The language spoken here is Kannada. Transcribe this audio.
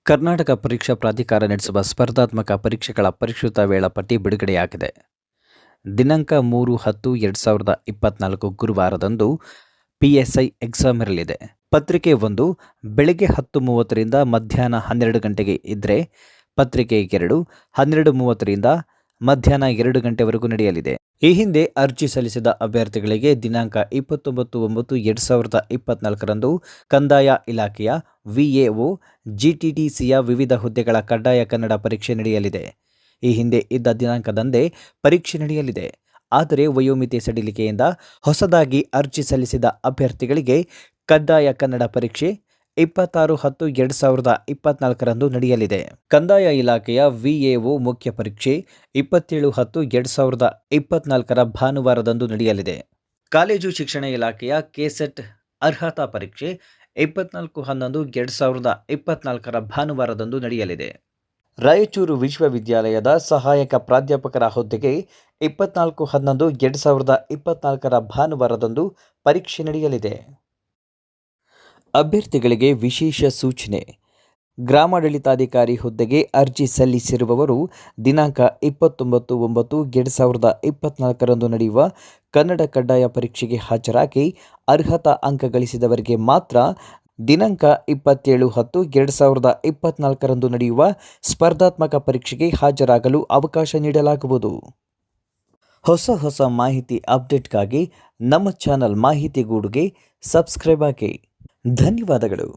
ಕರ್ನಾಟಕ ಪರೀಕ್ಷಾ ಪ್ರಾಧಿಕಾರ ನಡೆಸುವ ಸ್ಪರ್ಧಾತ್ಮಕ ಪರೀಕ್ಷೆಗಳ ಪರಿಷ್ಕೃತ ವೇಳಾಪಟ್ಟಿ ಬಿಡುಗಡೆಯಾಗಿದೆ. ದಿನಾಂಕ 3-10-2024 ಗುರುವಾರದಂದು PSI ಎಕ್ಸಾಮ್ ಇರಲಿದೆ. ಪತ್ರಿಕೆ 1 ಬೆಳಗ್ಗೆ 10:30ರಿಂದ ಮಧ್ಯಾಹ್ನ 12 ಗಂಟೆಗೆ ಇದ್ದರೆ, ಪತ್ರಿಕೆ 2 12:30ರಿಂದ ಮಧ್ಯಾಹ್ನ 2 ಗಂಟೆವರೆಗೂ ನಡೆಯಲಿದೆ. ಈ ಹಿಂದೆ ಅರ್ಜಿ ಸಲ್ಲಿಸಿದ ಅಭ್ಯರ್ಥಿಗಳಿಗೆ ದಿನಾಂಕ 29-9-2024ರಂದು ಕಂದಾಯ ಇಲಾಖೆಯ VAO, GTTCಯ ವಿವಿಧ ಹುದ್ದೆಗಳ ಕಡ್ಡಾಯ ಕನ್ನಡ ಪರೀಕ್ಷೆ ನಡೆಯಲಿದೆ. ಈ ಹಿಂದೆ ಇದ್ದ ದಿನಾಂಕದಂದೇ ಪರೀಕ್ಷೆ ನಡೆಯಲಿದೆ. ಆದರೆ ವಯೋಮಿತಿ ಸಡಿಲಿಕೆಯಿಂದ ಹೊಸದಾಗಿ ಅರ್ಜಿ ಸಲ್ಲಿಸಿದ ಅಭ್ಯರ್ಥಿಗಳಿಗೆ ಕಡ್ಡಾಯ ಕನ್ನಡ ಪರೀಕ್ಷೆ 26-10-2024ರಂದು ನಡೆಯಲಿದೆ. ಕಂದಾಯ ಇಲಾಖೆಯ VAO ಮುಖ್ಯ ಪರೀಕ್ಷೆ 27-10-2024ರ ಭಾನುವಾರದಂದು ನಡೆಯಲಿದೆ. ಕಾಲೇಜು ಶಿಕ್ಷಣ ಇಲಾಖೆಯ KCET ಅರ್ಹತಾ ಪರೀಕ್ಷೆ 24-11-2024ರ ಭಾನುವಾರದಂದು ನಡೆಯಲಿದೆ. ರಾಯಚೂರು ವಿಶ್ವವಿದ್ಯಾಲಯದ ಸಹಾಯಕ ಪ್ರಾಧ್ಯಾಪಕರ ಹುದ್ದೆಗೆ 24-11-2024ರ ಭಾನುವಾರದಂದು ಪರೀಕ್ಷೆ ನಡೆಯಲಿದೆ. ಅಭ್ಯರ್ಥಿಗಳಿಗೆ ವಿಶೇಷ ಸೂಚನೆ: ಗ್ರಾಮಾಡಳಿತಾಧಿಕಾರಿ ಹುದ್ದೆಗೆ ಅರ್ಜಿ ಸಲ್ಲಿಸಿರುವವರು ದಿನಾಂಕ 29-9-2024ರಂದು ನಡೆಯುವ ಕನ್ನಡ ಕಡ್ಡಾಯ ಪರೀಕ್ಷೆಗೆ ಹಾಜರಾಗಿ ಅರ್ಹತಾ ಅಂಕ ಗಳಿಸಿದವರಿಗೆ ಮಾತ್ರ ದಿನಾಂಕ 27-10-2024ರಂದು ನಡೆಯುವ ಸ್ಪರ್ಧಾತ್ಮಕ ಪರೀಕ್ಷೆಗೆ ಹಾಜರಾಗಲು ಅವಕಾಶ ನೀಡಲಾಗುವುದು. ಹೊಸ ಮಾಹಿತಿ ಅಪ್ಡೇಟ್ಗಾಗಿ ನಮ್ಮ ಚಾನಲ್ ಮಾಹಿತಿ ಗೂಡುಗೆ ಸಬ್ಸ್ಕ್ರೈಬ್ ಆಗಿ. ಧನ್ಯವಾದಗಳು.